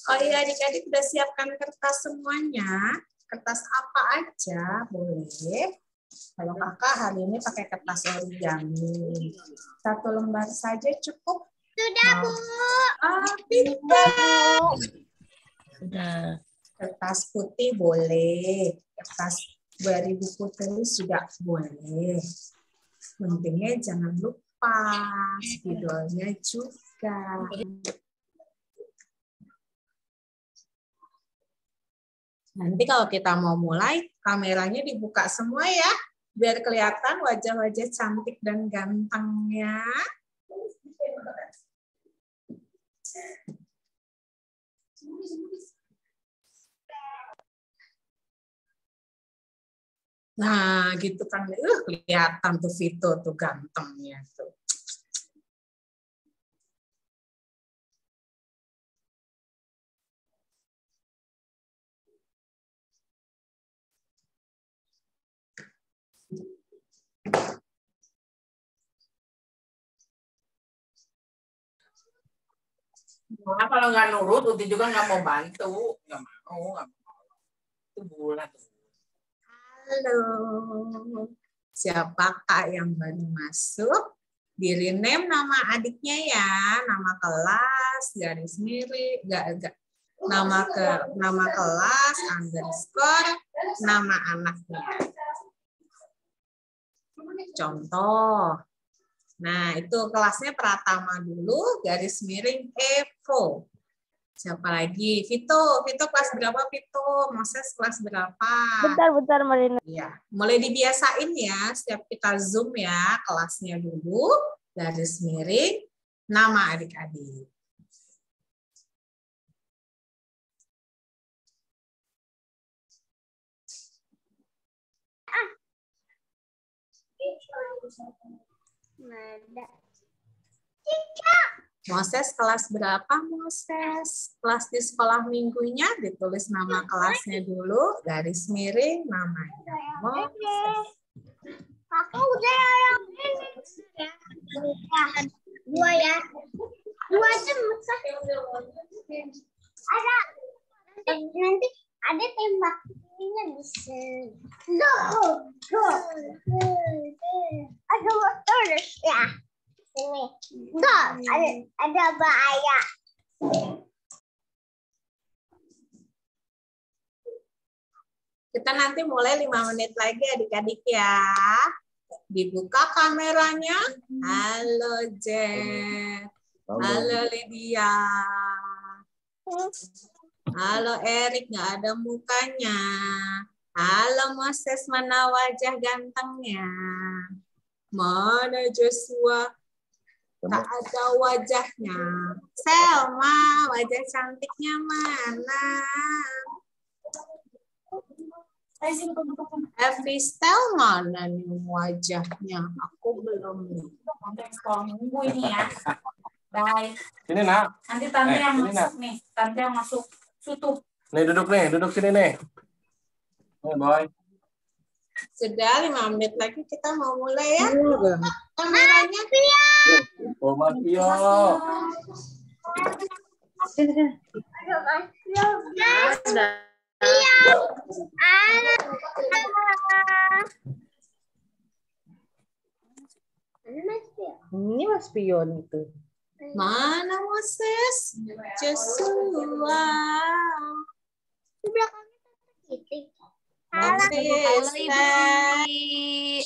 Oh iya, adik-adik udah siapkan kertas semuanya. Kertas apa aja boleh. Kalau kakak hari ini pakai kertas origami. 1 lembar saja cukup. Sudah, Bu. Pintar. Sudah. Kertas putih boleh. Kertas dari buku tulis juga boleh. Pentingnya jangan lupa spidolnya juga. Nanti kalau kita mau mulai, kameranya dibuka semua ya, biar kelihatan wajah-wajah cantik dan gantengnya. Nah, gitu kan, kelihatan tuh Vito tuh gantengnya tuh. Nah, kalau nggak nurut, Uti juga nggak mau bantu. Nggak mau. Itu bulat. Halo, siapakah yang baru masuk? Di rename nama adiknya ya, nama kelas, garis miring, nama kelas, underscore, nama anaknya. Contoh. Nah, itu kelasnya Pratama dulu, garis miring Evo. Siapa lagi? Vito kelas berapa Vito? Moses kelas berapa? Bentar, Marina. Ya, mulai dibiasain ya, setiap kita Zoom ya, kelasnya dulu, garis miring, nama adik-adik. Moses kelas berapa Moses? Kelas di sekolah minggunya ditulis nama kelasnya dulu, garis miring namanya. Moses. Aku udah yang ini. Dua ya. Dua aja besar. Ada. Nanti ada tembaknya bisa. Go. Ada motor ya. Sini. Go. Ada bahaya. Kita nanti mulai 5 menit lagi adik-adik ya. Dibuka kameranya. Halo Jen. Halo Lydia. Halo Erik, nggak ada mukanya. Halo Moses, mana wajah gantengnya? Mana Joshua? Tak ada wajahnya. Selma, wajah cantiknya mana? Evistel mana nih wajahnya? Aku belum nih. Minggu ini ya. Baik. Sini nak. Nanti tante yang masuk nih. Tante yang masuk. Tutup. Nih duduk sini nih. Nih boy. Sudah 5 menit lagi kita mau mulai ya. Kameranya. Oh Mas Tio. Ini Mas Pion itu. Mana Moses? Joshua. Di belakangnya titik. Halo Halo Ibu Cindy.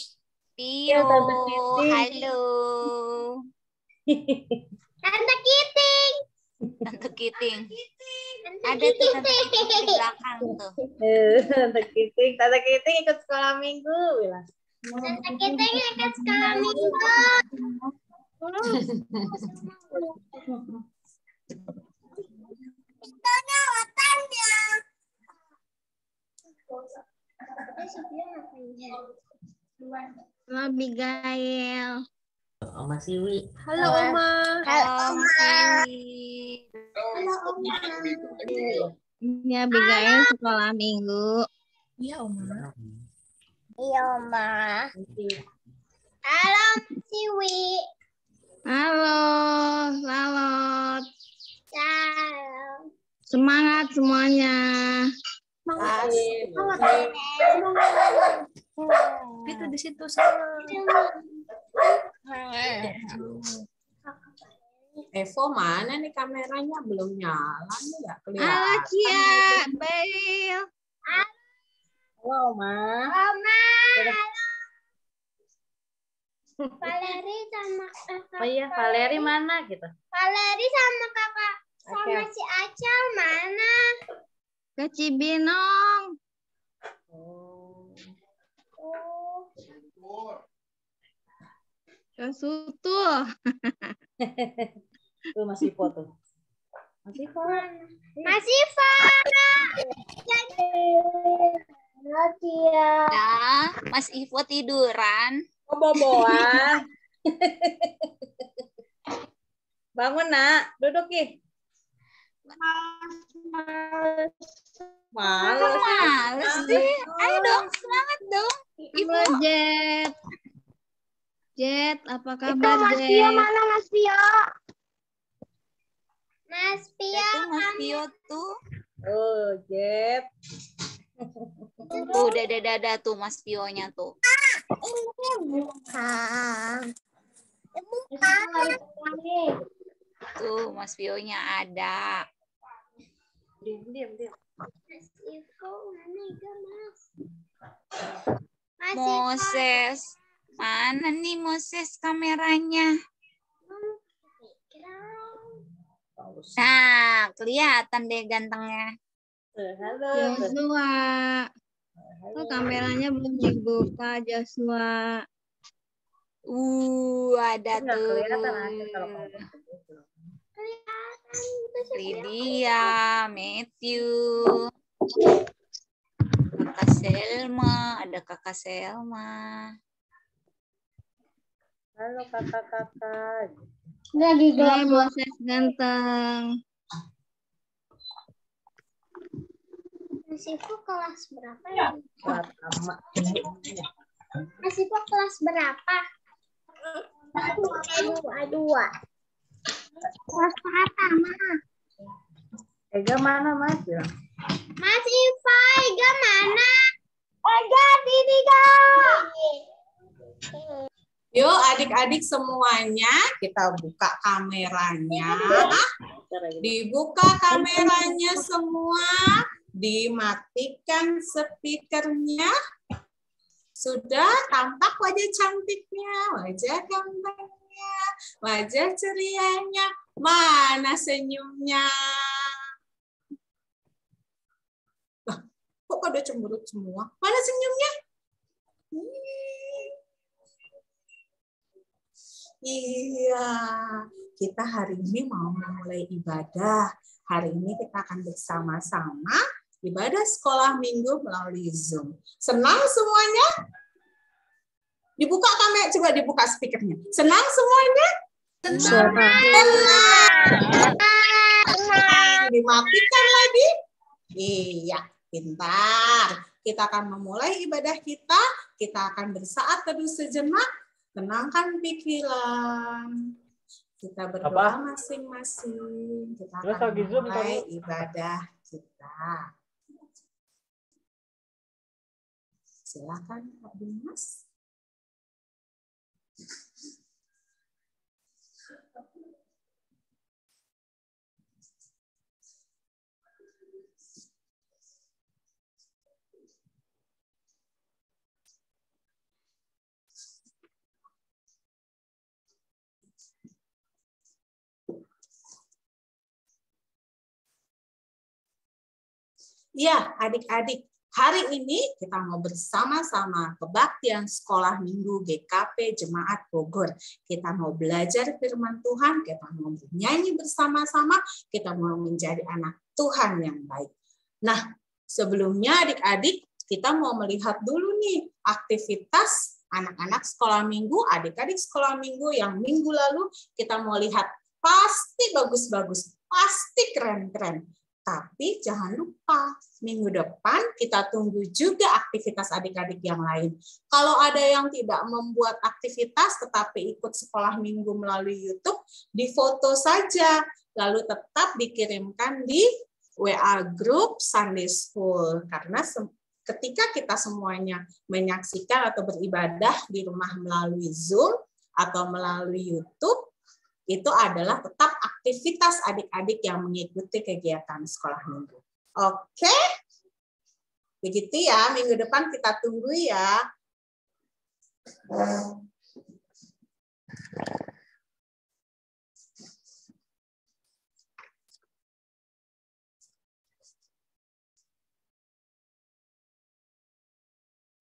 Pio. Tante Titik. Halo. Tante Kiting. Tante Kiting. Ada tuh Tante Kiting di belakang tuh. Tante Kiting ikut sekolah minggu bilang. Tante Kiting ikut sekolah minggu. Itu watannya. Halo Abigail. Oma Siwi. Halo Oma. Halo Mas Dewi. Ini Abigail sekolah minggu. Iya Oma. Iya, Oma. Halo, Siwi. Halo, Lalot. Halo. Semangat semuanya. Itu di situ sama. Evo mana nih kameranya belum nyala nih nggak kelihatan. Halo Cia, Bail. Halo, Ma. Oma. Valeri sama kakak. Oh iya, Valeri mana gitu? Valeri sama kakak sama Oke. si Acel mana? Ke Cibinong. Oh. Ke Sutul. Tuh masih foto. Masih foto. Masih Farah. Nadia. Dah, Mas Ivo tiduran. Oh, boboan. Bangun, Nak. Duduk, Ki. Males. Males sih. Ayo dong, semangat dong. Ivo. Jet. Jet, apa kabar Jet? Mana Mas Pio? Mas Pio. Itu Mas Pio tuh. Oh, Jet. Tuh, dada-dada tuh Mas Pionya tuh. Ini bukan. Tuh, Mas Pionya ada. Diam. Mas Ivo mana ya, Mas? Mas Moses. Mana nih Moses kameranya? Nah, kelihatan deh gantengnya. Halo. Joshua. Oh, kameranya belum dibuka, Joshua. Ada Nggak tuh. kelihatan aja kalau kamu. Lydia, Matthew. Kakak Selma, ada Kakak Selma. Halo kakak-kakak. Hai Moses ganteng. Mas Ivo kelas berapa ya? Pertama. Mas Ivo kelas berapa? Dua. Kelas pertama. Ega mana, Mas? Mas Ivo, Ega mana? Ega di tiga. Yuk adik-adik semuanya kita buka kameranya. Dibuka kameranya semua. Dimatikan speakernya. Sudah tampak wajah cantiknya, wajah gantengnya, wajah cerianya. Mana senyumnya? Loh, kok pada cemberut semua? Mana senyumnya? Iya, kita hari ini mau memulai ibadah. Hari ini kita akan bersama-sama ibadah sekolah minggu melalui Zoom. Senang semuanya? Dibuka kamera, coba dibuka speakernya. Senang semuanya? Senang. Dimatikan lagi? Iya, pintar. Kita akan memulai ibadah kita. Kita akan bersaat teduh sejenak. Tenangkan pikiran. Kita berdoa masing-masing. Kita akan memulai ibadah kita. Silakan Kak Dimas. Ya, adik-adik, hari ini kita mau bersama-sama kebaktian sekolah minggu GKP Jemaat Bogor. Kita mau belajar firman Tuhan, kita mau bernyanyi bersama-sama, kita mau menjadi anak Tuhan yang baik. Nah, sebelumnya adik-adik, kita mau melihat dulu nih aktivitas anak-anak sekolah minggu, adik-adik sekolah minggu yang minggu lalu kita mau lihat pasti bagus-bagus, pasti keren-keren. Tapi jangan lupa, minggu depan kita tunggu juga aktivitas adik-adik yang lain. Kalau ada yang tidak membuat aktivitas tetapi ikut sekolah minggu melalui YouTube, difoto saja, lalu tetap dikirimkan di WA Group Sunday School. Karena ketika kita semuanya menyaksikan atau beribadah di rumah melalui Zoom atau melalui YouTube, itu adalah tetap aktivitas adik-adik yang mengikuti kegiatan sekolah minggu. Oke? Begitu ya, minggu depan kita tunggu ya.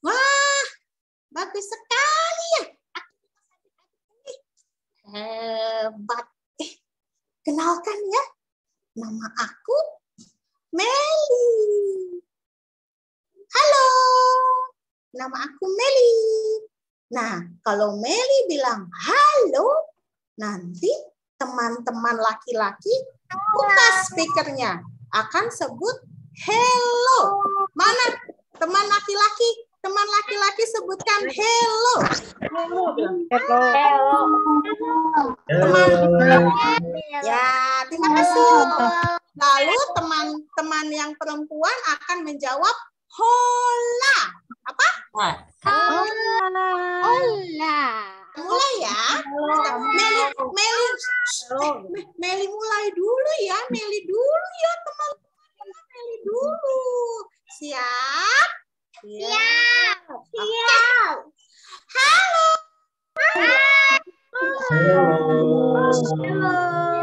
Wah, bagus sekali ya. Hebat. Kenalkan ya, nama aku Meli. Halo, nama aku Meli. Nah, kalau Meli bilang halo, nanti teman-teman laki-laki buka speakernya akan sebut hello. Mana teman laki-laki? Teman laki-laki sebutkan hello. Ya, terima kasih. Lalu teman-teman yang perempuan akan menjawab hola. Apa? Hola. Mulai ya. Meli mulai dulu ya. Meli dulu ya, teman-teman. Meli dulu. Siap? Siap. Siap. Halo.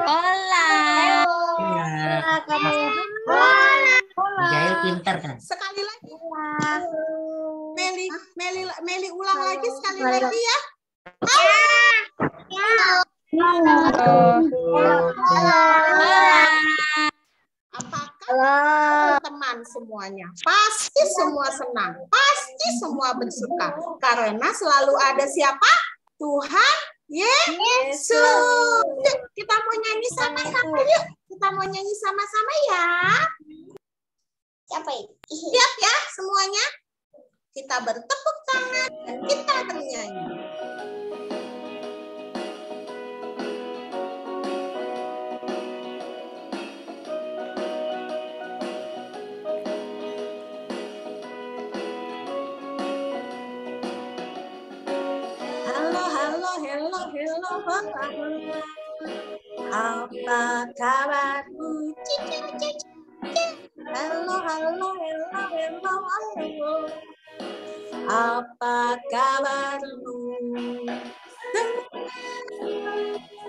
Hola. Jail pintar kan? Sekali lagi. Meli ulang lagi sekali lagi ya. Apakah teman semuanya? Pasti semua senang. Pasti semua bersuka. Karena selalu ada siapa? Tuhan Yesus. Yuk, kita mau nyanyi sama-sama yuk. Kita mau nyanyi sama-sama ya. Siapa ini? Siap ya semuanya? Kita bertepuk tangan dan kita bernyanyi. Apa kabarmu? Halo. Apa kabarmu?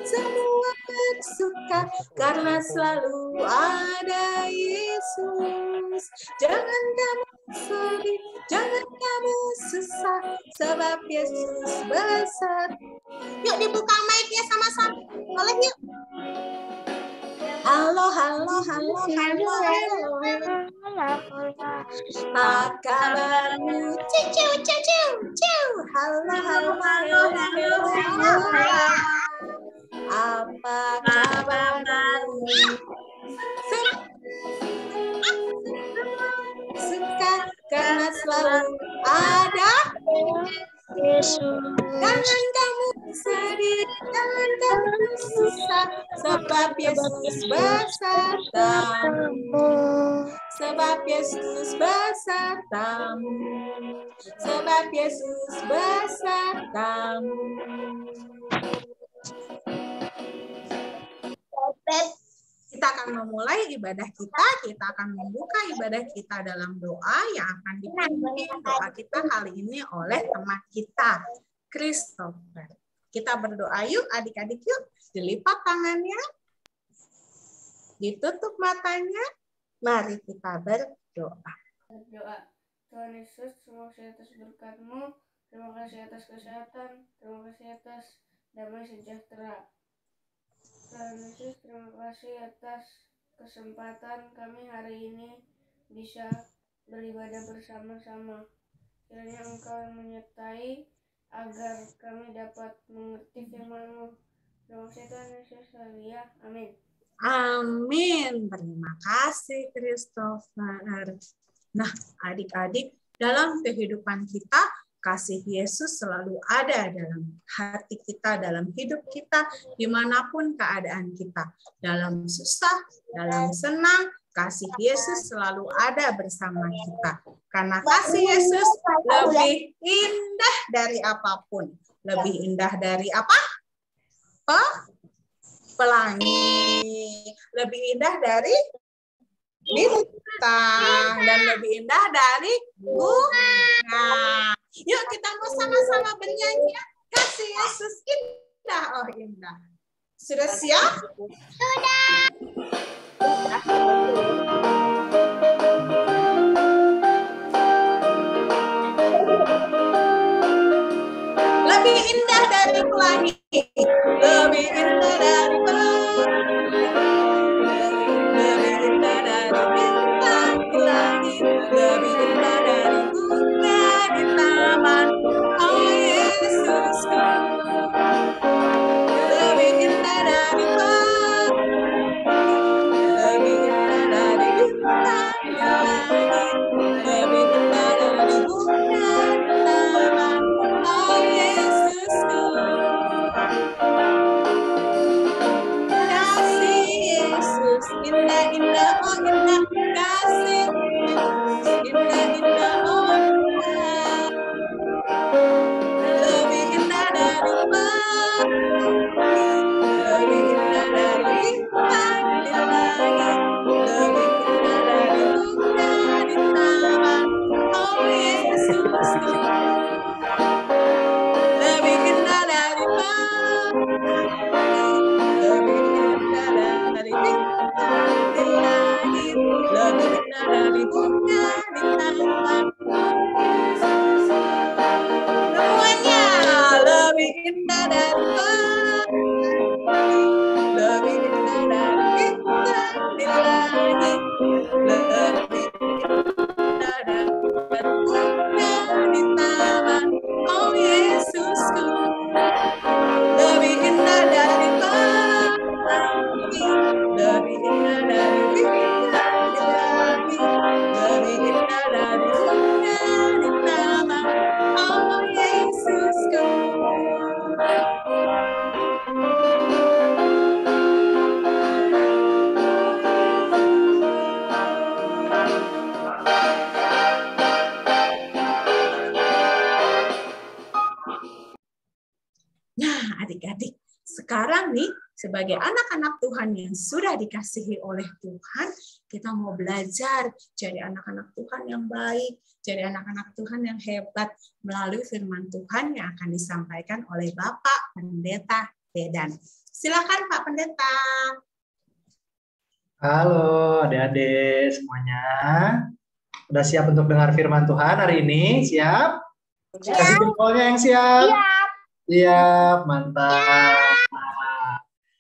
Semua bersuka karena selalu ada Yesus. Jangan kamu sedih, jangan kamu susah, sebab Yesus besar. Yuk dibuka mic-nya sama-sama. Boleh yuk. Halo. Apa kabarmu? Ciu. Halo. Apa kabarmu? Suka karena selalu ada Yesus. Jangan kamu sedih, jangan kamu susah, sebab Yesus besertamu. Sebab Yesus besertamu. Sebab Yesus besertamu. Kita akan memulai ibadah kita. Kita akan membuka ibadah kita dalam doa yang akan dipimpin doa kita kali ini oleh teman kita, Christopher. Kita berdoa yuk adik-adik yuk. Dilipat tangannya. Ditutup matanya. Mari kita berdoa. Tuhan Yesus, terima kasih atas berkat-Mu. Terima kasih atas kesehatan. Terima kasih atas damai sejahtera. Tuhan Yesus, terima kasih atas kesempatan kami hari ini bisa beribadah bersama-sama. Kiranya Engkau yang menyertai agar kami dapat mengerti firman-Mu. Terima kasih Tuhan Yesus, haleluya, amin. Amin. Terima kasih, Christopher. Nah, adik-adik, dalam kehidupan kita, kasih Yesus selalu ada dalam hati kita, dalam hidup kita, dimanapun keadaan kita. Dalam susah, dalam senang, kasih Yesus selalu ada bersama kita. Karena kasih Yesus lebih indah dari apapun. Lebih indah dari apa? Pelangi. Lebih indah dari bintang. Dan lebih indah dari bunga. Yuk kita mau sama-sama bernyanyi. Kasih Yesus indah. Oh indah. Sudah siap? Sudah. Lebih indah dari pelangi, lebih indah dari pelangi, lebih indah dari bintang di langit, lebih indah dari bunga di taman. Oh Yesusku, lebih indah dari pelangi, lebih indah dari bintang di langit, lebih indah dari bunga di taman. Oh Yesusku, kasih Yesus indah-indah, oh indah, kasih Yesus indah-indah, oh indah, lebih indah dari pelangi, lebih indah dari bintang di langit, lebih indah dari bunga di taman. Oh Yesusku, lebih indah dari pelangi, lebih indah dari bintang di langit, lebih indah dari bunga di taman. Semuanya lebih indah dari pelangi, lebih indah dari bintang di langit, lebih indah dari bunga di taman. Oh Yesusku, lebih indah dari pelangi, lebih indah dari bintang di langit, lebih indah dari bunga di taman. Oh Yesusku. Nah, adik-adik, sekarang nih, sebagai anak-anak Tuhan yang sudah dikasihi oleh Tuhan, kita mau belajar jadi anak-anak Tuhan yang baik, jadi anak-anak Tuhan yang hebat melalui firman Tuhan yang akan disampaikan oleh Bapak Pendeta Dedan. Silakan Pak Pendeta. Halo adik-adik semuanya. Udah siap untuk dengar firman Tuhan hari ini? Siap? Kasih jempolnya yang siap? Siap, mantap.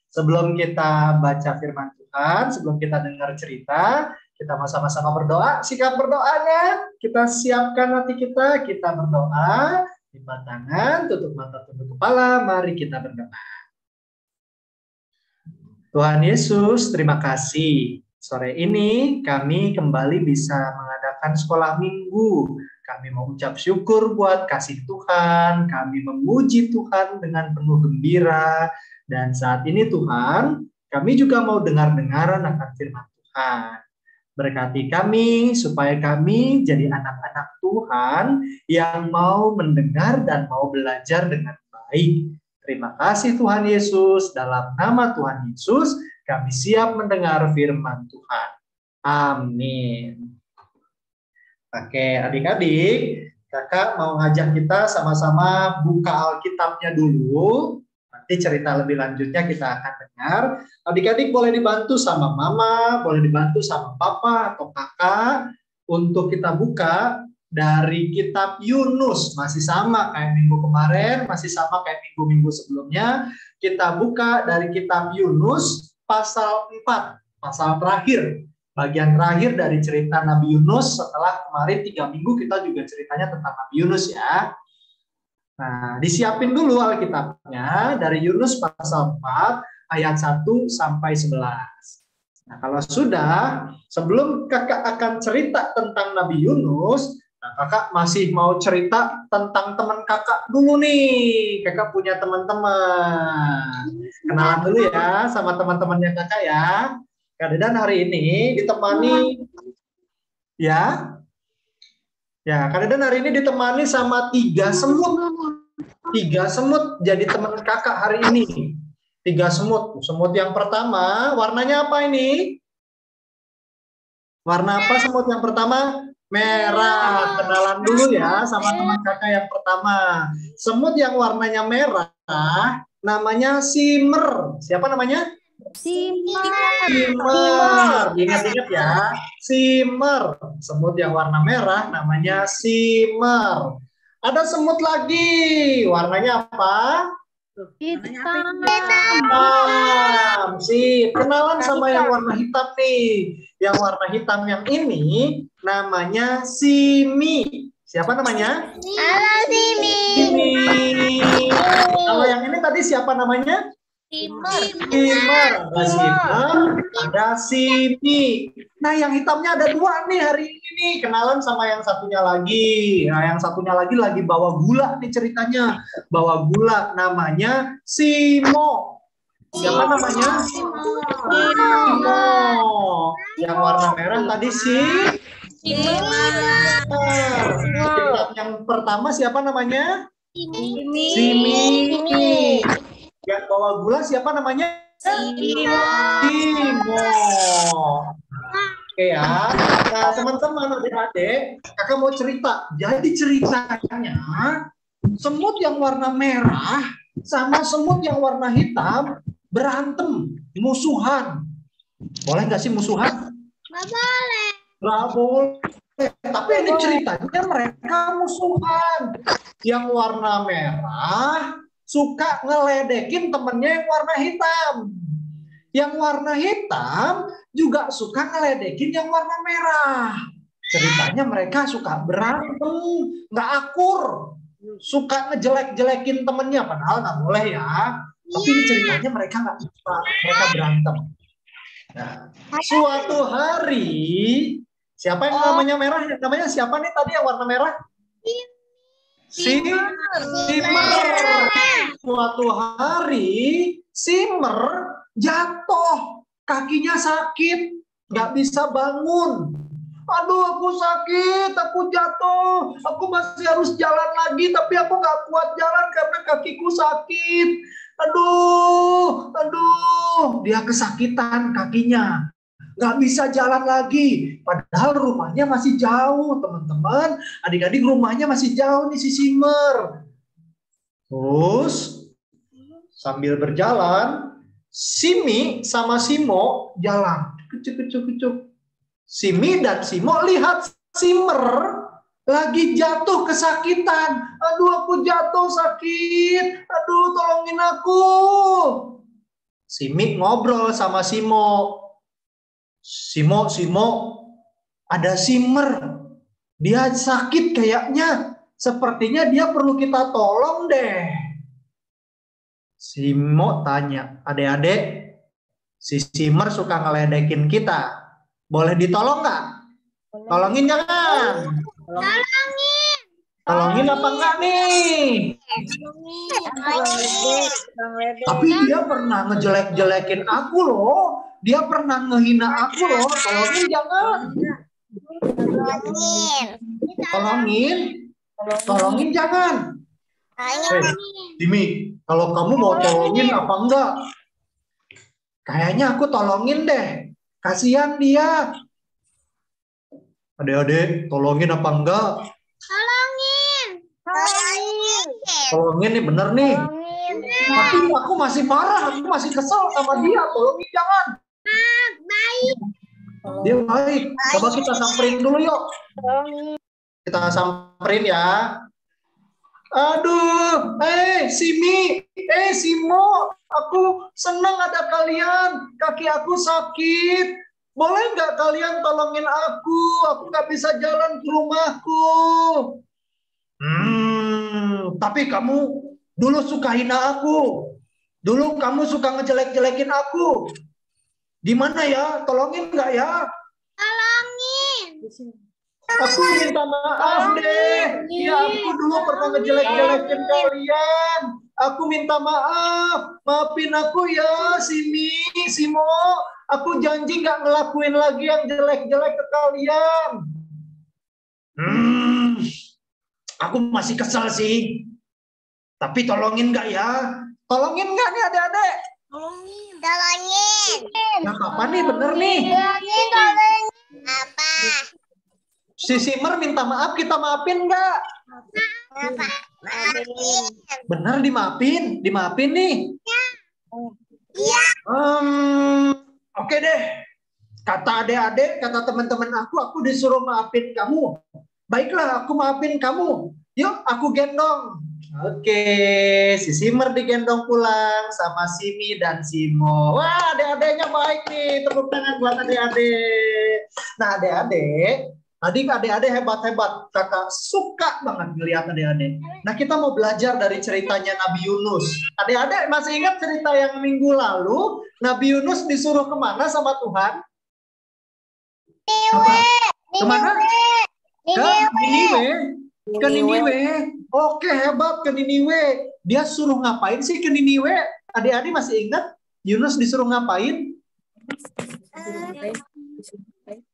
Sebelum kita baca firman Tuhan, sebelum kita dengar cerita, kita mau sama-sama berdoa. Sikap berdoanya, kita siapkan hati kita berdoa, lipat tangan, tutup mata, tunduk kepala, mari kita berdoa. Tuhan Yesus, terima kasih. Sore ini kami kembali bisa mengadakan sekolah minggu. Kami mau ucap syukur buat kasih Tuhan, kami memuji Tuhan dengan penuh gembira. Dan saat ini Tuhan, kami juga mau dengar-dengaran akan firman Tuhan. Berkati kami supaya kami jadi anak-anak Tuhan yang mau mendengar dan mau belajar dengan baik. Terima kasih Tuhan Yesus, dalam nama Tuhan Yesus kami siap mendengar firman Tuhan. Amin. Oke, adik-adik, kakak mau ngajak kita sama-sama buka Alkitabnya dulu. Nanti cerita lebih lanjutnya kita akan dengar. Adik-adik boleh dibantu sama mama, boleh dibantu sama papa atau kakak untuk kita buka dari kitab Yunus. Masih sama kayak minggu kemarin, masih sama kayak minggu-minggu sebelumnya. Kita buka dari kitab Yunus pasal 4, pasal terakhir. Bagian terakhir dari cerita Nabi Yunus setelah kemarin 3 minggu kita juga ceritanya tentang Nabi Yunus ya. Nah, disiapin dulu Alkitabnya dari Yunus pasal 4 ayat 1 sampai 11. Nah, kalau sudah, sebelum kakak akan cerita tentang Nabi Yunus, nah kakak masih mau cerita tentang teman kakak dulu nih. Kakak punya teman-teman. Kenalan dulu ya sama teman-temannya kakak ya. Kak Dedan hari ini ditemani ya. Ya, Kak Dedan hari ini ditemani sama 3 semut. 3 semut jadi teman kakak hari ini. 3 semut. Semut yang pertama, warnanya apa ini? Warna apa semut yang pertama? Merah. Kenalan dulu ya sama teman kakak yang pertama. Semut yang warnanya merah, namanya simmer. Siapa namanya? Simmer. Ingat-ingat ya. Simmer. Semut yang warna merah namanya simmer. Ada semut lagi. Warnanya apa? Hitam. Sip. Kenalan sama yang warna hitam nih. Yang warna hitam yang ini namanya simi. Siapa namanya? Halo Simi. Simi. Kalau yang ini tadi siapa namanya? Simmer. Ada simmer, ada simi. Nah, yang hitamnya ada 2 nih hari ini nih. Kenalan sama yang satunya lagi. Nah, yang satunya lagi bawa gula nih ceritanya. Bawa gula, namanya Simo. Siapa namanya? Simo. Yang warna merah tadi yang pertama siapa namanya? Simi. Yang bawa gula siapa namanya? Simo. Oke ya. Nah, teman-teman adik-adik, kakak mau cerita. Jadi ceritanya semut yang warna merah sama semut yang warna hitam berantem, musuhan. Boleh nggak sih musuhan? Nggak boleh. Nggak boleh. Tapi ini ceritanya mereka musuhan. Yang warna merah suka ngeledekin temennya yang warna hitam. Yang warna hitam juga suka ngeledekin yang warna merah. Ceritanya mereka suka berantem, nggak akur. Suka ngejelek-jelekin temennya, padahal nggak boleh ya. Tapi ini ceritanya mereka nggak suka, mereka berantem. Nah, suatu hari, siapa yang namanya merah? Yang namanya siapa nih tadi yang warna merah? Simmer. Suatu hari Simmer jatuh, kakinya sakit, nggak bisa bangun. Aduh, aku sakit, aku jatuh, aku masih harus jalan lagi, tapi aku nggak kuat jalan karena kakiku sakit. Aduh, dia kesakitan kakinya. Nggak bisa jalan lagi. Padahal rumahnya masih jauh, teman-teman. Adik-adik rumahnya masih jauh nih si Simmer. Terus sambil berjalan, Simi sama Simo jalan. Kucuk. Simi dan Simo lihat Simmer lagi jatuh kesakitan. Aduh, aku jatuh sakit. Aduh, tolongin aku. Simi ngobrol sama Simo. Simo, ada Simmer. Dia sakit kayaknya. Sepertinya dia perlu kita tolong deh. Simo tanya, adik-adik, si Simmer suka ngeledekin kita. Boleh ditolong nggak? Tolongin jangan? Tolongin apa enggak nih? Tapi dia pernah ngejelek-jelekin aku loh. Dia pernah ngehina aku loh. Tolongin jangan? Tolongin jangan? Dimi, kalau kamu mau tolongin apa enggak? Kayaknya aku tolongin deh. Kasihan dia. Adik-adik, tolongin apa enggak? Tolongin nih, bener nih. Tapi aku masih marah, aku masih kesel sama dia. Tolongin jangan. Baik. Dia baik. Coba kita samperin dulu yuk. Kita samperin ya. Aduh, Simi, Simo, aku senang ada kalian. Kaki aku sakit. Boleh nggak kalian tolongin aku? Aku nggak bisa jalan ke rumahku. Tapi kamu dulu suka hina aku. Dulu kamu suka ngejelek-jelekin aku. Di mana ya? Tolongin nggak ya? Tolongin. Aku minta maaf deh. Ya, aku dulu pernah ngejelek-jelekin kalian. Aku minta maaf. Maafin aku ya, Simi, Simo. Aku janji nggak ngelakuin lagi yang jelek-jelek ke kalian. Aku masih kesel sih. Tapi tolongin nggak ya? Tolongin nggak nih adik-adik? Tolongin. Nah, kapan nih bener nih? Tolongin. Apa? Si Simer minta maaf, kita maafin nggak? Apa? Maafin. Bener dimaafin? Dimaafin nih? Iya. Oke deh. Kata adik-adik, kata teman-teman aku disuruh maafin kamu. Baiklah, aku maafin kamu. Yuk, aku gendong. Oke, si Simer digendong pulang sama Simi dan Simo. Wah, adik-adiknya baik nih. Tepuk tangan buat adik-adik. Nah, adik-adik, tadi adik-adik hebat-hebat. Kakak suka banget ngeliat adik-adik. Nah, kita mau belajar dari ceritanya Nabi Yunus. Adik-adik masih ingat cerita yang minggu lalu? Nabi Yunus disuruh kemana sama Tuhan? Kemana? Ke Niniwe. Ke Niniwe. Oke, hebat, ke Niniwe. Dia suruh ngapain sih ke Niniwe? Adik-adik masih ingat? Yunus disuruh ngapain?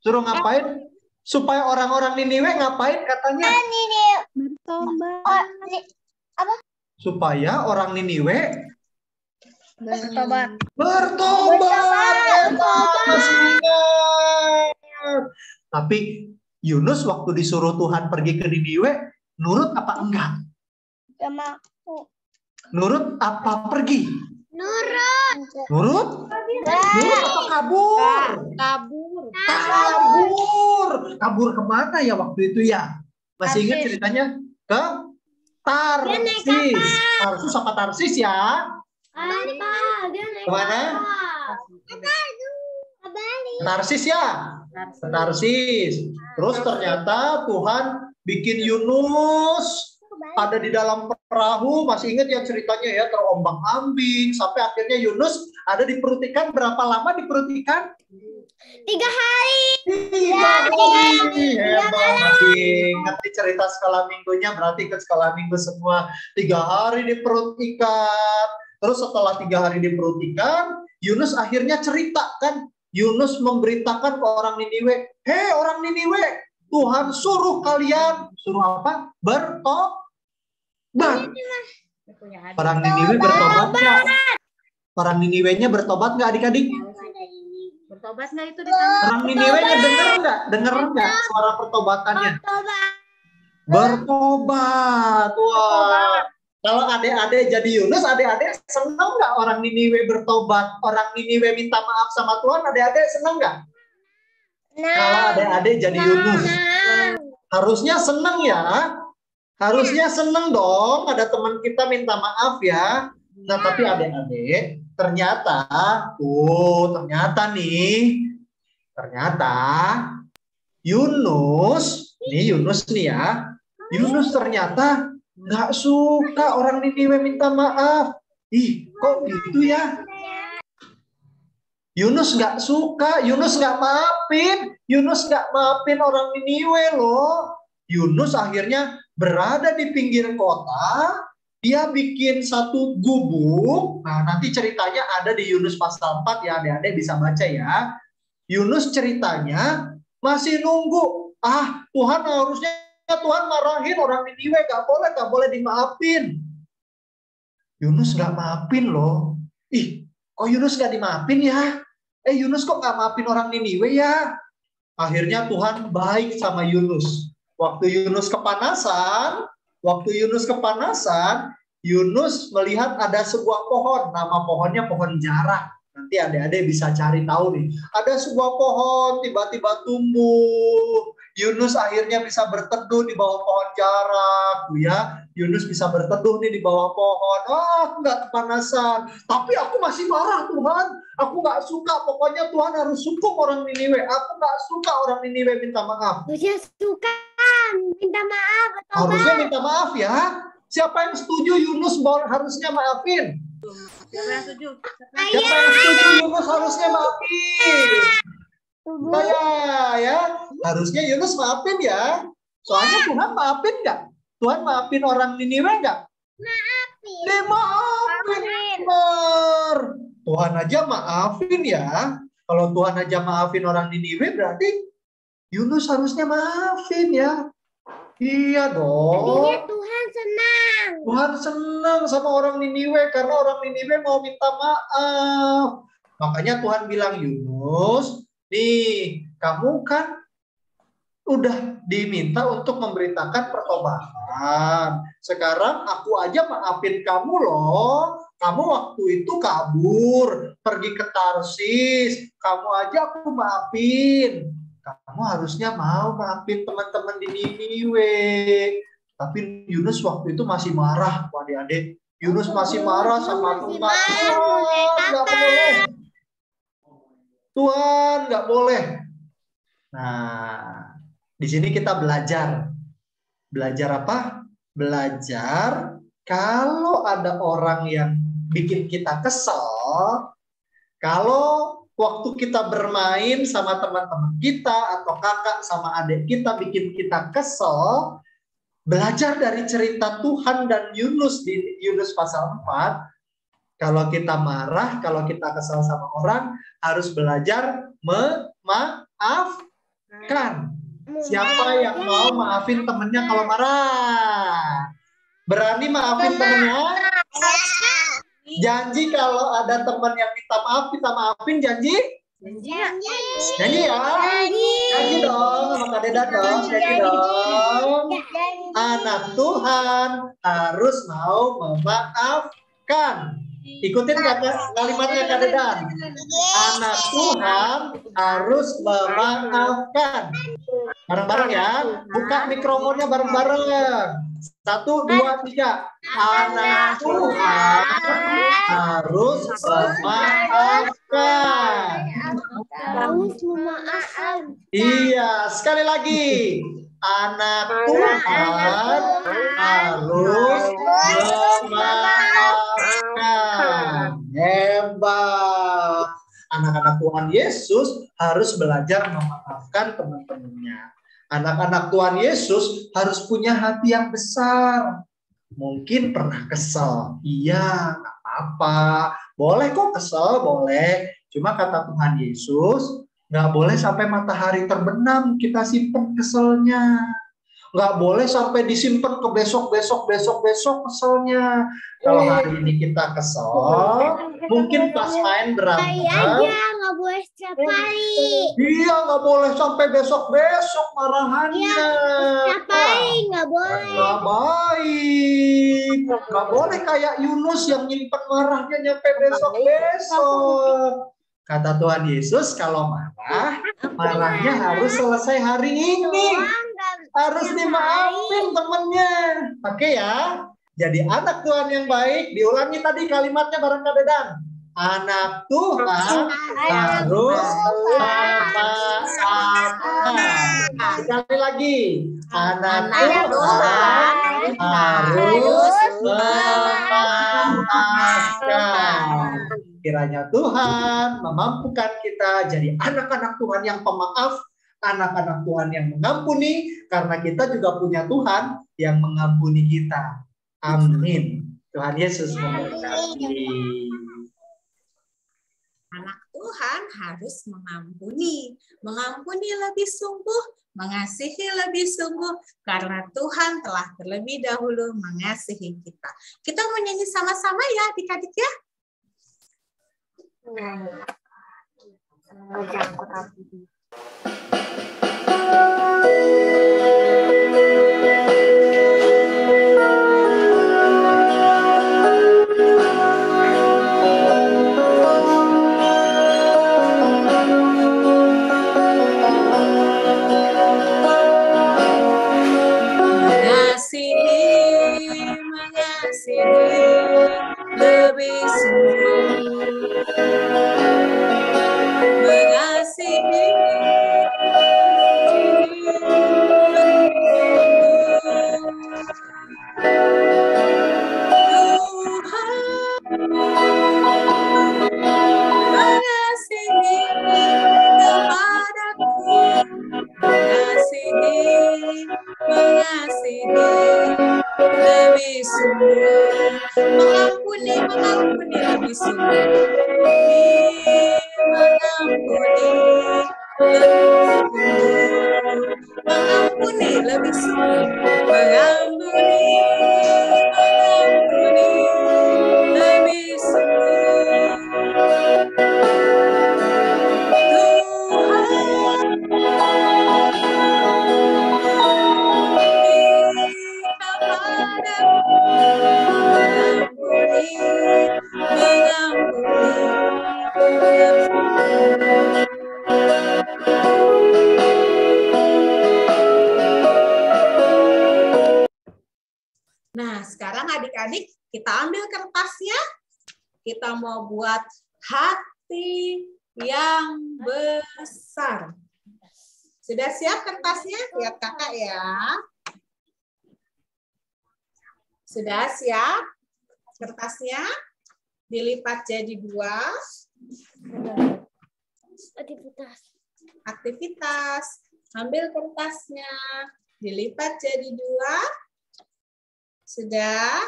Suruh ngapain? Supaya orang-orang Niniwe ngapain katanya? Bertobat. Apa? Supaya orang Niniwe Bertobat. bertobat. Masih ingat. Tapi Yunus waktu disuruh Tuhan pergi ke Niniwe, nurut apa enggak? Sama Nurut apa pergi? Nurut. Nurut? Nurut apa kabur? Kabur. Kabur kemana ya waktu itu ya? Masih ingat ceritanya? Ke Tarsis. Tarsus apa Tarsis ya? Kemana? Tarsis ya? Tarsis. Terus ternyata Tuhan bikin Yunus ada di dalam perahu. Masih ingat ya ceritanya ya, terombang-ambing sampai akhirnya Yunus ada di perut ikan. Berapa lama di perut ikan? 3 hari. 3 hari. Hebat, masih ingat di cerita sekolah minggunya, berarti ikut sekolah minggu semua. 3 hari di perut ikan. Terus setelah 3 hari di perut ikan, Yunus akhirnya ceritakan. Yunus memberitakan ke orang Niniwe, hei orang Niniwe, Tuhan suruh kalian, suruh apa? Bertobat. Orang Niniwe bertobat nggak? Orang Niniwenya bertobat nggak adik-adik? Bertobat nggak itu di sana? Orang Niniwenya dengar nggak? Dengar nggak suara pertobatannya? Bertobat. Wah. Kalau adik-adik jadi Yunus, adik-adik senang nggak orang Niniwe bertobat? Orang Niniwe minta maaf sama Tuhan, adik-adik senang nggak? Kalau adik-adik jadi Yunus, harusnya senang ya. Harusnya senang dong, ada teman kita minta maaf ya. Nah, tapi adik-adik, ternyata Yunus nih ya. Yunus ternyata nggak suka orang Niniwe minta maaf. Ih, kok gitu ya? Yunus nggak suka, Yunus nggak maafin orang Niniwe loh. Yunus akhirnya berada di pinggir kota, dia bikin satu gubuk. Nah, nanti ceritanya ada di Yunus pasal 4 ya, adik-adik bisa baca ya. Yunus ceritanya masih nunggu. Tuhan harusnya Tuhan marahin orang Niniwe, gak boleh dimaafin. Yunus gak maafin loh. Ih, kok Yunus gak dimaafin ya? Yunus kok gak maafin orang Niniwe ya? Akhirnya Tuhan baik sama Yunus. Waktu Yunus kepanasan, Yunus melihat ada sebuah pohon. Nama pohonnya pohon jarak. Nanti adik-adik bisa cari tahu nih. Ada sebuah pohon tiba-tiba tumbuh. Yunus akhirnya bisa berteduh di bawah pohon jarak, ya. Yunus bisa berteduh nih di bawah pohon. Aku nggak kepanasan, tapi aku masih marah Tuhan. Aku nggak suka. Pokoknya Tuhan harus hukum orang Niniwe. Aku nggak suka orang Niniwe minta maaf. Harusnya suka minta maaf. Harusnya minta maaf ya. Siapa yang setuju Yunus harusnya maafin? Siapa yang setuju? Siapa yang setuju Yunus harusnya maafin? Saya ya, harusnya Yunus maafin ya. Soalnya Tuhan maafin nggak? Tuhan maafin orang Niniwe nggak? Maafin. Maafin. Benar. Tuhan aja maafin ya. Kalau Tuhan aja maafin orang Niniwe, berarti Yunus harusnya maafin ya. Iya dong. Artinya Tuhan senang. Tuhan senang sama orang Niniwe karena orang Niniwe mau minta maaf. Makanya Tuhan bilang, Yunus, nih kamu kan udah diminta untuk memberitakan pertobatan. Sekarang aku aja maafin kamu loh. Kamu waktu itu kabur, pergi ke Tarsis. Kamu aja aku maafin. Kamu harusnya mau maafin teman-teman di Niniwe. Tapi Yunus waktu itu masih marah, adik-adik. Yunus masih marah sama Tuhan. Nggak boleh. Tuhan nggak boleh. Nah, di sini kita belajar. Belajar apa? Belajar kalau ada orang yang bikin kita kesel, kalau waktu kita bermain sama teman-teman kita atau kakak sama adik kita bikin kita kesel, belajar dari cerita Tuhan dan Yunus di Yunus pasal 4, kalau kita marah, kalau kita kesel sama orang, harus belajar memaafkan. Siapa yang mau maafin temennya kalau marah? Berani maafin temennya? Janji kalau ada teman yang minta maaf, kita maafin, janji? Janji ya? Janji dong, sama Kak Deda dong, janji dong. Anak Tuhan harus mau memaafkan. Ikutin kalimatnya Kak Dedan. Anak Tuhan harus memaafkan. Bareng-bareng ya. Buka mikrofonnya bareng-bareng. 1, 2, 3. Anak Tuhan harus memaafkan. Harus memaafkan. Iya, sekali lagi. Anak Tuhan harus memaafkan. Hebat. Anak-anak Tuhan Yesus harus belajar memaafkan teman-temannya. Anak-anak Tuhan Yesus harus punya hati yang besar. Mungkin pernah kesel. Iya, nggak apa-apa. Boleh kok kesel, boleh. Cuma kata Tuhan Yesus, nggak boleh sampai matahari terbenam kita simpen keselnya. Nggak boleh sampai disimpan ke besok keselnya. Kalau hari ini kita kesel, mungkin pas main berantem. Aja nggak boleh setiap hari. Iya, nggak boleh sampai besok marahannya. Setiap hari nggak boleh. Nggak baik. Nggak boleh kayak Yunus yang nyimpen marahnya nyampe besok. Kata Tuhan Yesus, kalau marahnya harus selesai hari ini. Harus dimaafin temennya. Oke ya. Jadi anak Tuhan yang baik, diulangi tadi kalimatnya bareng Kak Dedan. Anak Tuhan harus memaafkan. Sekali lagi. Anak Tuhan harus memaafkan. Kiranya Tuhan memampukan kita jadi anak-anak Tuhan yang pemaaf, anak-anak Tuhan yang mengampuni, karena kita juga punya Tuhan yang mengampuni kita. Amin. Tuhan Yesus memberkati. Anak Tuhan harus mengampuni. Mengampuni lebih sungguh, mengasihi lebih sungguh, karena Tuhan telah terlebih dahulu mengasihi kita. Kita mau nyanyi sama-sama ya adik-adik ya. Mengasihi lebih sungguh, mengasihi lebih sungguh mengampuni, lebih sungguh. Nah, sekarang adik-adik kita ambil kertasnya. Kita mau buat hati yang besar. Sudah siap kertasnya? Lihat kakak ya. Sudah siap kertasnya? Dilipat jadi 2. Aktivitas. Ambil kertasnya. Dilipat jadi 2. Sudah.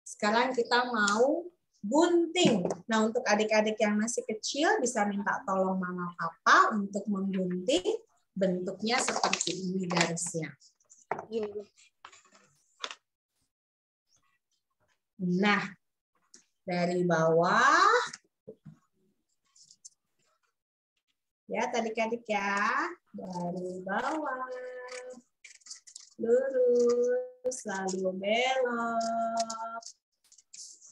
Sekarang kita mau gunting. Nah, untuk adik-adik yang masih kecil bisa minta tolong mama papa untuk menggunting. Bentuknya seperti ini garisnya. Nah, dari bawah. Ya, adik-adik ya. Dari bawah. Lurus, lalu belok.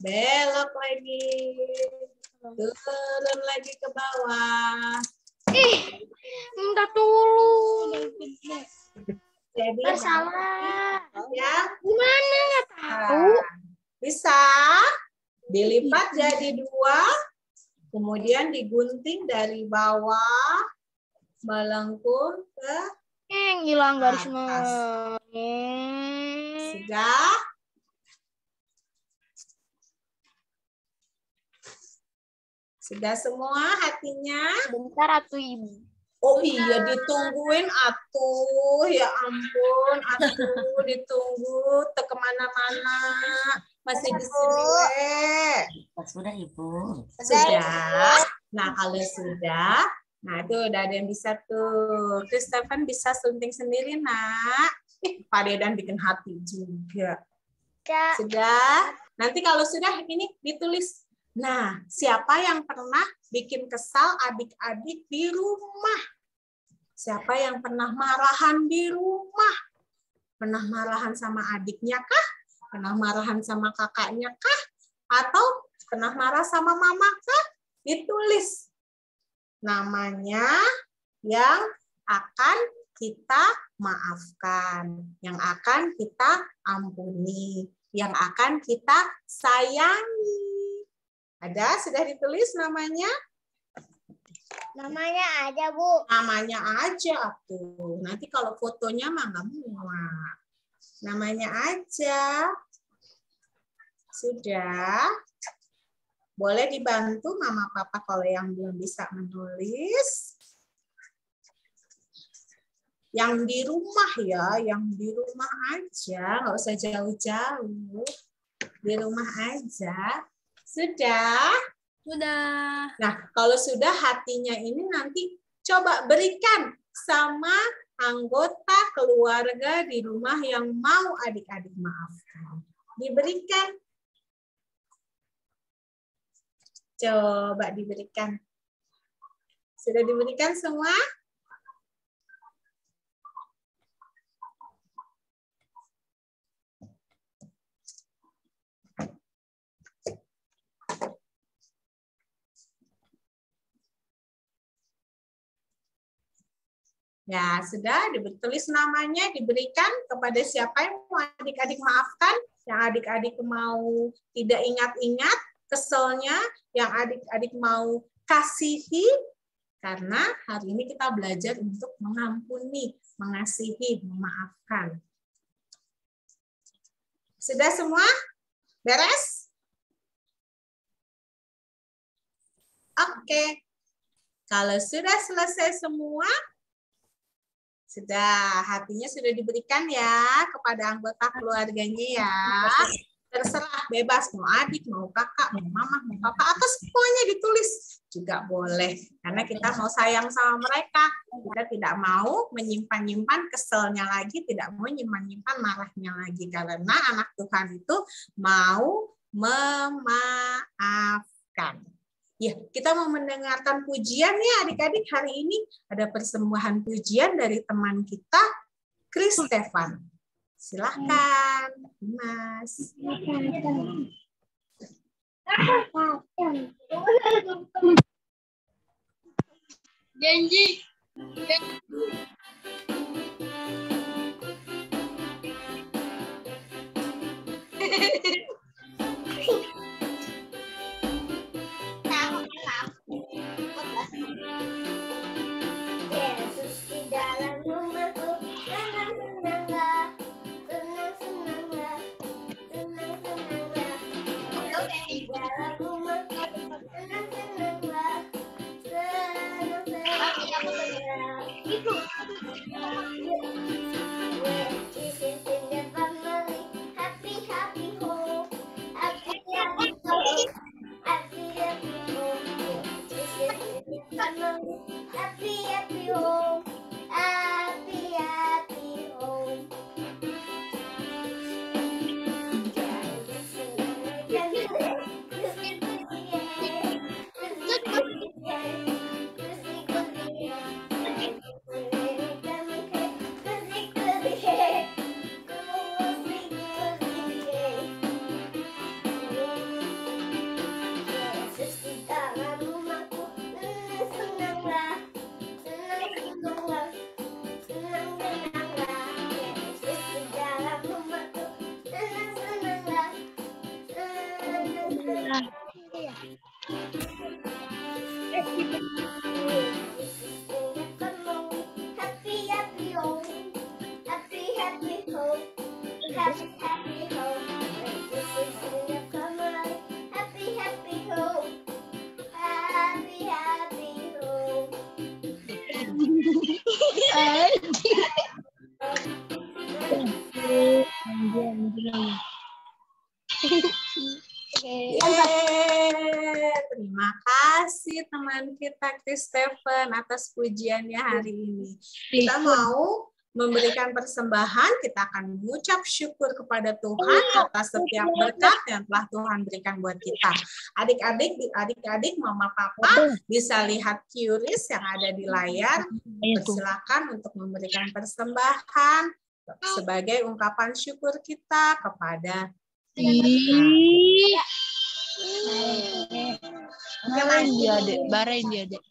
Belok lagi. Turun lagi ke bawah. Minta tolong. Jadi salah. Ya. Gimana nggak tahu? Bisa dilipat jadi 2. Kemudian digunting dari bawah. Melengkung ke Hilang garisnya. Sudah? Sudah semua hatinya? Bentar atuh Ibu. Oh iya, ditungguin atuh. Ya ampun, atuh ditunggu. Kemana-mana. Masih di sini, Sudah, Ibu. Sudah. Nah, kalau sudah, nah itu udah ada yang bisa tuh. Terus Stefan bisa sunting sendiri, nak. Pak Dedan bikin hati juga. Sudah. Nanti kalau sudah ini ditulis. Nah, siapa yang pernah bikin kesal adik-adik di rumah? Siapa yang pernah marahan di rumah? Pernah marahan sama adiknya kah? Pernah marahan sama kakaknya kah? Atau pernah marah sama mama kah? Ditulis namanya yang akan kita maafkan, yang akan kita ampuni, yang akan kita sayangi. Ada? Sudah ditulis namanya? Namanya aja, Bu. Namanya aja tuh. Nanti kalau fotonya mah nggak muat. Namanya aja. Sudah. Boleh dibantu mama papa kalau yang belum bisa menulis. Yang di rumah ya, yang di rumah aja, nggak usah jauh-jauh. Di rumah aja. Sudah? Sudah. Nah, kalau sudah hatinya ini nanti coba berikan sama anggota keluarga di rumah yang mau adik-adik maafkan. Diberikan. Coba diberikan. Sudah diberikan semua? Ya, sudah ditulis namanya, diberikan kepada siapa yang mau adik-adik maafkan, yang adik-adik mau tidak ingat-ingat, keselnya, yang adik-adik mau kasihi, karena hari ini kita belajar untuk mengampuni, mengasihi, memaafkan. Sudah semua? Beres? Oke. Kalau sudah selesai semua, sudah, hatinya sudah diberikan ya kepada anggota keluarganya ya. Terserah, bebas, mau adik, mau kakak, mau mama, mau papa, atau semuanya ditulis. juga boleh. Karena kita mau sayang sama mereka. Kita tidak mau menyimpan-nyimpan keselnya lagi, tidak mau menyimpan marahnya lagi. Karena anak Tuhan itu mau memaafkan. Ya, kita mau mendengarkan pujian ya adik-adik. Hari ini ada persembahan pujian dari teman kita, Chris Stefan. Silahkan, Mas. Janji. Yesus di dalam rumahku, senang-senanglah, senang-senanglah, senang-senanglah. Yesus di dalam rumahku, senang-senanglah, senang-senanglah. Jesus in the family, happy, happy home, happy, happy home, happy, happy home. Jesus in the family, happy, happy home, happy, happy home. Yesus di dalam rumahku, senang-senanglah, senang-senanglah, senang-senanglah. Yesus di dalam rumahku, senang-senanglah, senang-senanglah. Happy, happy home, happy, happy home, happy, happy home. Yesus in the family, happy, happy home, happy, happy home. Terima kasih teman kita Chris Stefan atas pujiannya hari ini. Kita mau memberikan persembahan, kita akan mengucap syukur kepada Tuhan atas setiap berkat yang telah Tuhan berikan buat kita. Adik-adik, mama papa bisa lihat QRIS yang ada di layar. Silakan untuk memberikan persembahan sebagai ungkapan syukur kita kepada Tuhan. Barain dia, Dek. Barain dia, Dek.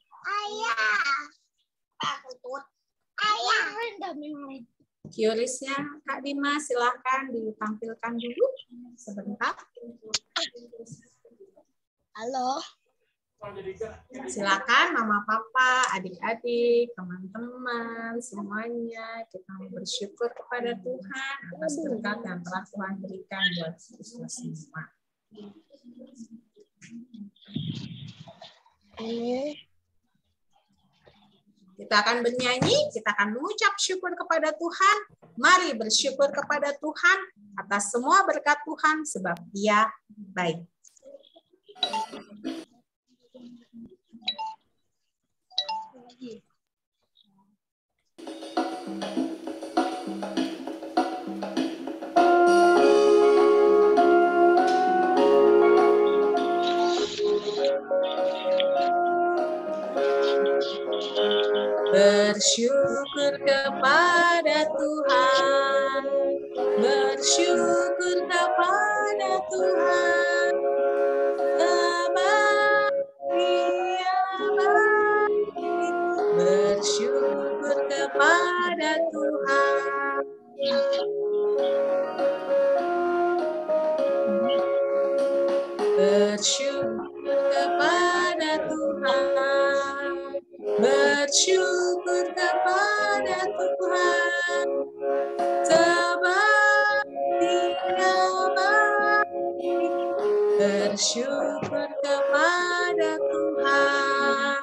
QRIS-nya Kak Dima, silahkan ditampilkan dulu sebentar. Halo. Silakan Mama Papa, adik-adik, teman-teman, semuanya kita bersyukur kepada Tuhan atas berkat yang telah Tuhan berikan buat kita semua. Kita akan bernyanyi, kita akan mengucap syukur kepada Tuhan. Mari bersyukur kepada Tuhan atas semua berkat Tuhan sebab Dia baik. Bersyukur kepada Tuhan, bersyukur kepada Tuhan, sebab Dia baik. Bersyukur kepada Tuhan. Bersyukur kepada Tuhan. Bersyukur kepada Tuhan, sebab Dia baik. Bersyukur kepada Tuhan.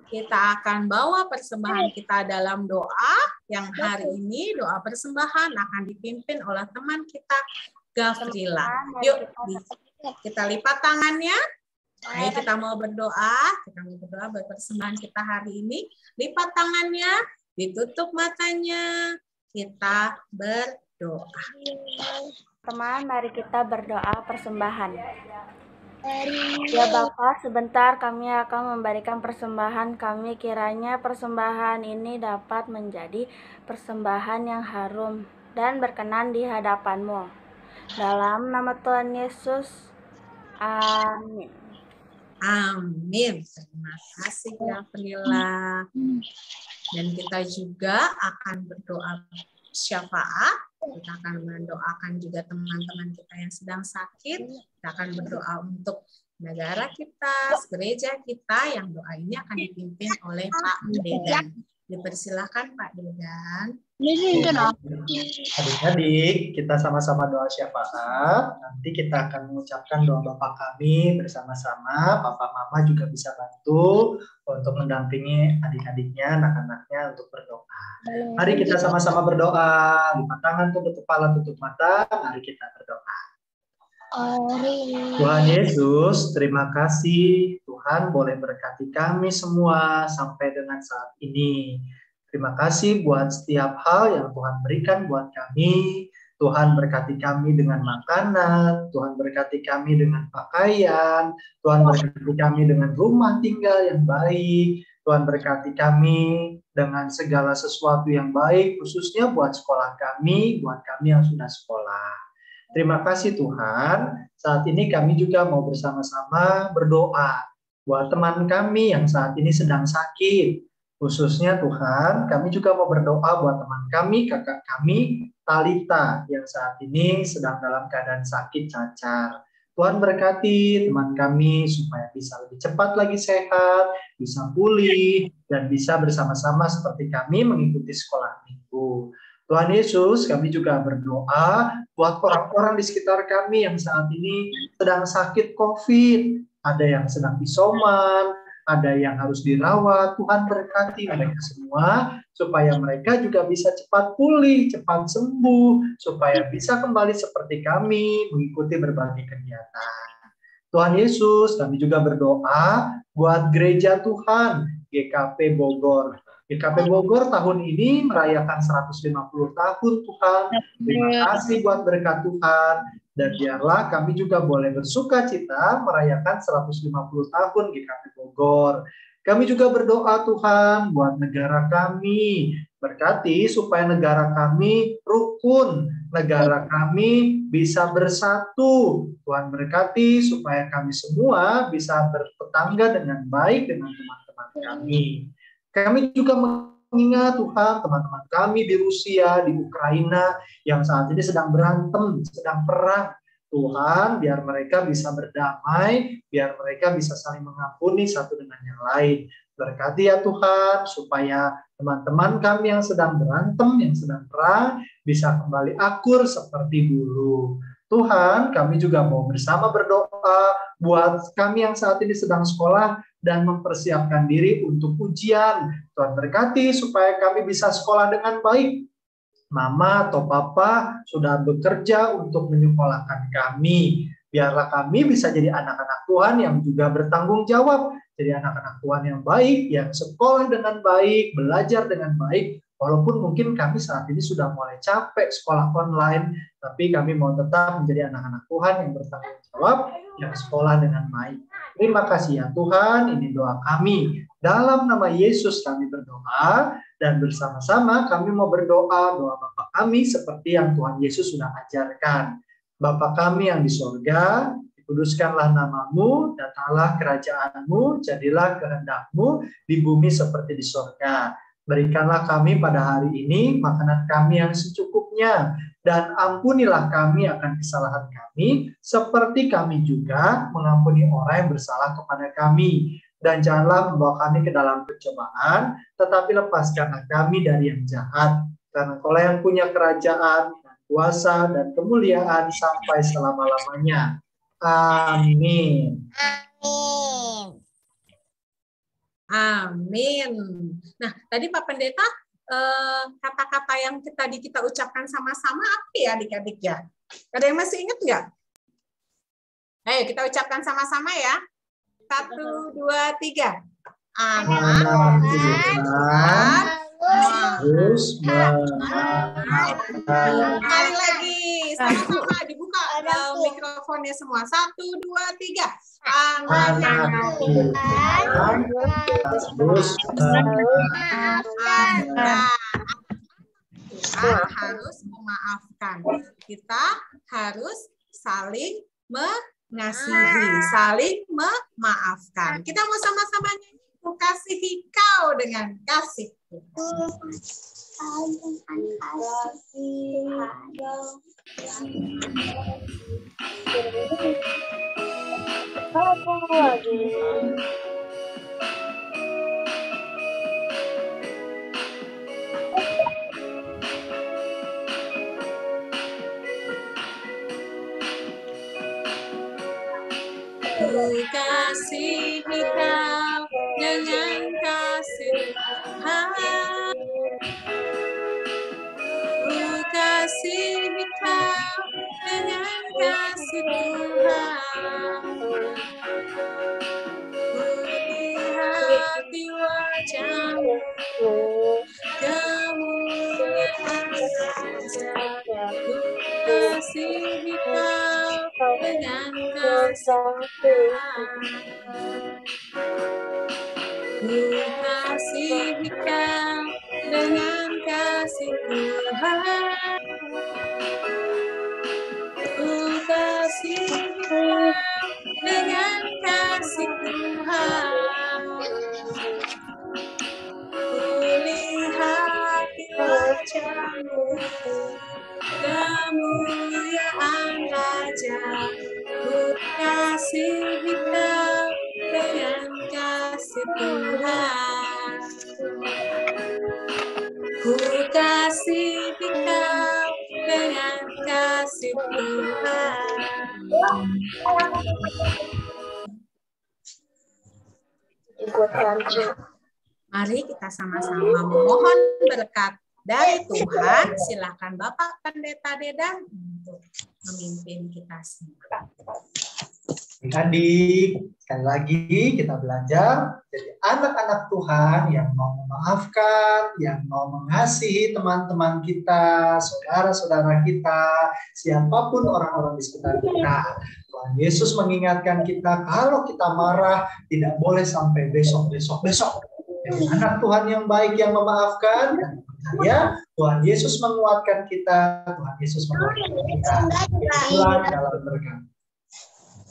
Kita akan bawa persembahan kita dalam doa. yang hari ini doa persembahan akan dipimpin oleh teman kita Gafrila. Yuk kita lipat tangannya. Ayo kita mau berdoa. Kita mau berdoa buat persembahan kita hari ini. Lipat tangannya, ditutup matanya. Kita berdoa. Teman, mari kita berdoa persembahan. Ya Bapa, sebentar kami akan memberikan persembahan kami. Kiranya persembahan ini dapat menjadi persembahan yang harum dan berkenan di hadapan-Mu. Dalam nama Tuhan Yesus, amin. Amin. Terima kasih Gafrila. Dan kita juga akan berdoa syafaat. Kita akan mendoakan juga teman-teman kita yang sedang sakit. Kita akan berdoa untuk negara kita, gereja kita, yang doa ini akan dipimpin oleh Pak Dedan. Dipersilakan Pak Dedan. Adik-adik, kita sama-sama doa syafaat. Nanti kita akan mengucapkan doa Bapa kami bersama-sama. Papa Mama juga bisa bantu untuk mendampingi adik-adiknya, anak-anaknya untuk berdoa. Mari kita sama-sama berdoa. Lipat tangan, tutup kepala, tutup mata. Mari kita berdoa. Tuhan Yesus, terima kasih Tuhan boleh berkati kami semua sampai dengan saat ini. Terima kasih buat setiap hal yang Tuhan berikan buat kami. Tuhan berkati kami dengan makanan, Tuhan berkati kami dengan pakaian, Tuhan berkati kami dengan rumah tinggal yang baik, Tuhan berkati kami dengan segala sesuatu yang baik, khususnya buat sekolah kami, buat kami yang sudah sekolah. Terima kasih Tuhan, saat ini kami juga mau bersama-sama berdoa buat teman kami yang saat ini sedang sakit. Khususnya Tuhan, kami juga mau berdoa buat teman kami, kakak kami, Talita, yang saat ini sedang dalam keadaan sakit cacar. Tuhan berkati teman kami supaya bisa lebih cepat lagi sehat, bisa pulih, dan bisa bersama-sama seperti kami mengikuti sekolah minggu. Tuhan Yesus, kami juga berdoa buat orang-orang di sekitar kami yang saat ini sedang sakit COVID. Ada yang sedang isoman, ada yang harus dirawat. Tuhan berkati mereka semua supaya mereka juga bisa cepat pulih, cepat sembuh, supaya bisa kembali seperti kami mengikuti berbagai kegiatan. Tuhan Yesus, kami juga berdoa buat gereja Tuhan GKP Bogor. GKP Bogor tahun ini merayakan 150 tahun Tuhan. Terima kasih buat berkat Tuhan. Dan biarlah kami juga boleh bersuka cita merayakan 150 tahun GKP Bogor. Kami juga berdoa Tuhan buat negara kami. Berkati supaya negara kami rukun. Negara kami bisa bersatu. Tuhan berkati supaya kami semua bisa bertetangga dengan baik dengan teman-teman kami. Kami juga mengingat Tuhan teman-teman kami di Rusia, di Ukraina yang saat ini sedang berantem, sedang perang. Tuhan, biar mereka bisa berdamai, biar mereka bisa saling mengampuni satu dengan yang lain. Berkati ya Tuhan, supaya teman-teman kami yang sedang berantem, yang sedang perang, bisa kembali akur seperti dulu. Tuhan, kami juga mau bersama berdoa buat kami yang saat ini sedang sekolah dan mempersiapkan diri untuk ujian. Tuhan berkati supaya kami bisa sekolah dengan baik. Mama atau papa sudah bekerja untuk menyekolahkan kami. Biarlah kami bisa jadi anak-anak Tuhan yang juga bertanggung jawab. Jadi anak-anak Tuhan yang baik, yang sekolah dengan baik, belajar dengan baik. Walaupun mungkin kami saat ini sudah mulai capek sekolah online, tapi kami mau tetap menjadi anak-anak Tuhan yang bertanggung jawab, yang sekolah dengan baik. Terima kasih ya Tuhan, ini doa kami. Dalam nama Yesus kami berdoa, dan bersama-sama kami mau berdoa doa Bapa kami seperti yang Tuhan Yesus sudah ajarkan. Bapa kami yang di sorga, dikuduskanlah namamu, datanglah kerajaanmu, jadilah kehendak-Mu di bumi seperti di sorga. Berikanlah kami pada hari ini makanan kami yang secukupnya, dan ampunilah kami akan kesalahan kami, seperti kami juga mengampuni orang yang bersalah kepada kami. Dan janganlah membawa kami ke dalam pencobaan, tetapi lepaskanlah kami dari yang jahat. Karena Kaulah yang punya kerajaan, kuasa, dan kemuliaan sampai selama-lamanya. Amin. Amin. Nah, tadi Pak Pendeta kata-kata yang tadi kita ucapkan sama-sama apa ya adik-adik ya? Ada yang masih ingat nggak? Ayo kita ucapkan sama-sama ya. 1, 2, 3. Anak Tuhan harus Sekali lagi, sama-sama dibuka mikrofonnya semua. 1, 2, 3. Anak Tuhan harus memaafkan. Kita harus saling mengasihi, saling memaafkan. Kita mau sama-sama nyanyi. Ku kasihi kau dengan kasihku. Ku kasihi kau dengan kasih Tuhan. Ku kasihi kau dengan kasih Tuhan. Ku lihat di wajahmu kemuliaan wajah. Ku kasihi kau dengan kasih Tuhan. Ku kasihi kau dengan kasih Tuhan. Ku kasihi kau dengan kasih Tuhan. Ku lihat di wajahmu kemuliaan wajah. Ku kasihi kau dengan kasih Tuhan. Ku kasihi kau dengan kasih Tuhan. Mari kita sama-sama memohon berkat dari Tuhan. Silakan Bapak Pendeta Dedan untuk memimpin kita semua. Adik-adik, sekali lagi kita belajar jadi anak-anak Tuhan yang mau memaafkan, yang mau mengasihi teman-teman kita, saudara-saudara kita, siapapun orang-orang di sekitar kita. Tuhan Yesus mengingatkan kita kalau kita marah tidak boleh sampai besok. Jadi anak Tuhan yang baik yang memaafkan dan percaya Tuhan Yesus menguatkan kita, Tuhan Yesus menguatkan kita. Itulah dalam berkat.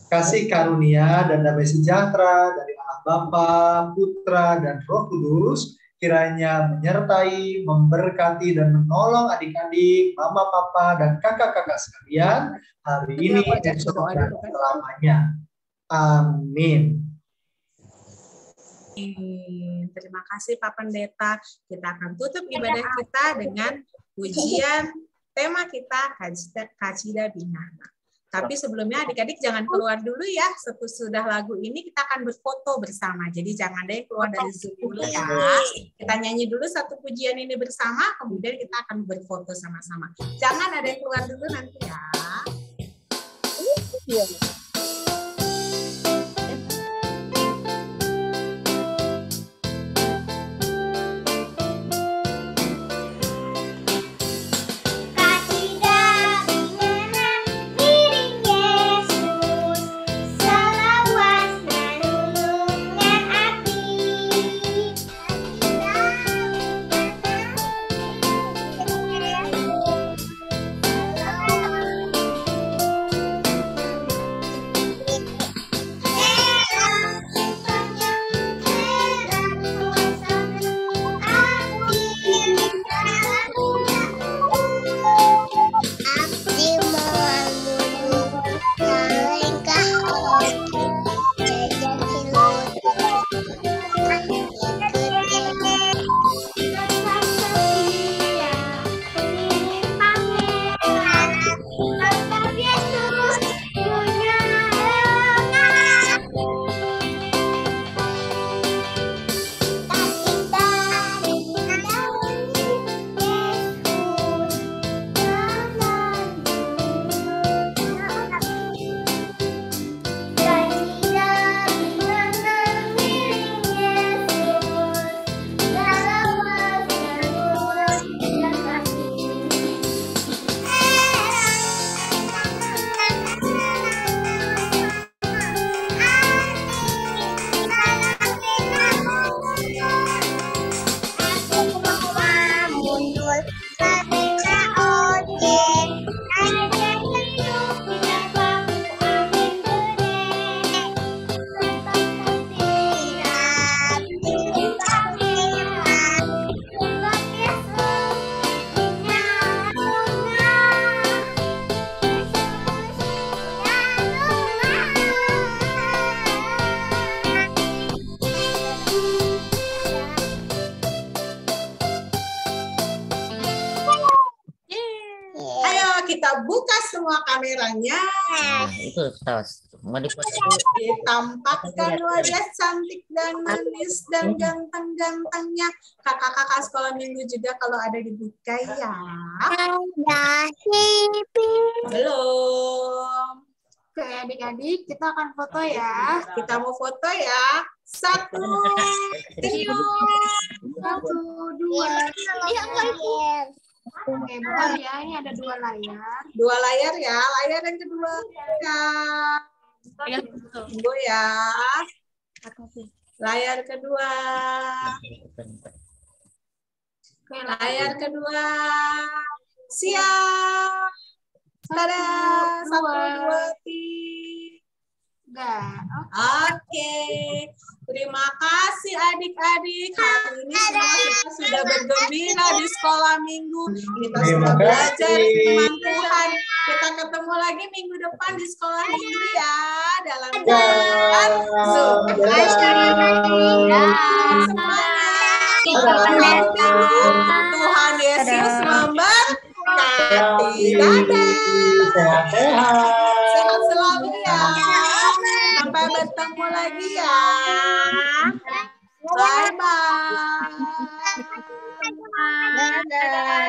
Kasih karunia dan damai sejahtera dari Allah Bapa, Putra, dan Roh Kudus kiranya menyertai, memberkati, dan menolong adik-adik, mama, papa, dan kakak-kakak sekalian hari ini dan selamanya. Amin. Terima kasih Pak Pendeta. Kita akan tutup ibadah kita dengan pujian tema kita Kacida Binana. Tapi sebelumnya adik-adik jangan keluar dulu ya. Sesudah lagu ini kita akan berfoto bersama. Jadi jangan ada yang keluar dari Zoom dulu ya. Kita nyanyi dulu satu pujian ini bersama, kemudian kita akan berfoto sama-sama. Jangan ada yang keluar dulu nanti ya. Iya. Ayo kita buka semua kameranya. Nah, itu tos. Mau dipoto. Ditampakkan wajah cantik dan manis dan ganteng-gantengnya kakak-kakak sekolah minggu juga kalau ada dibuka ya. Belum. Oke, adik-adik, kita akan foto ya. Kita mau foto ya. 1, 2. Oke, bukan ya. Ini ada 2 layar. 2 layar ya. Layar yang kedua. Ya. Tunggu ya. Layar kedua. Oke, layar kedua. Siap. Tada. 1, 2, 3. Oke. Terima kasih adik-adik. Hari ini semua kita sudah bergembira di sekolah minggu. Kita sudah belajar firman Tuhan. Kita ketemu lagi minggu depan di sekolah minggu ya. Dalam Tuhan. Semuanya. Tuhan Yesus memberkati. Dadah. Sehat selalu ya. Sampai bertemu lagi ya. Bye-bye. Dadah.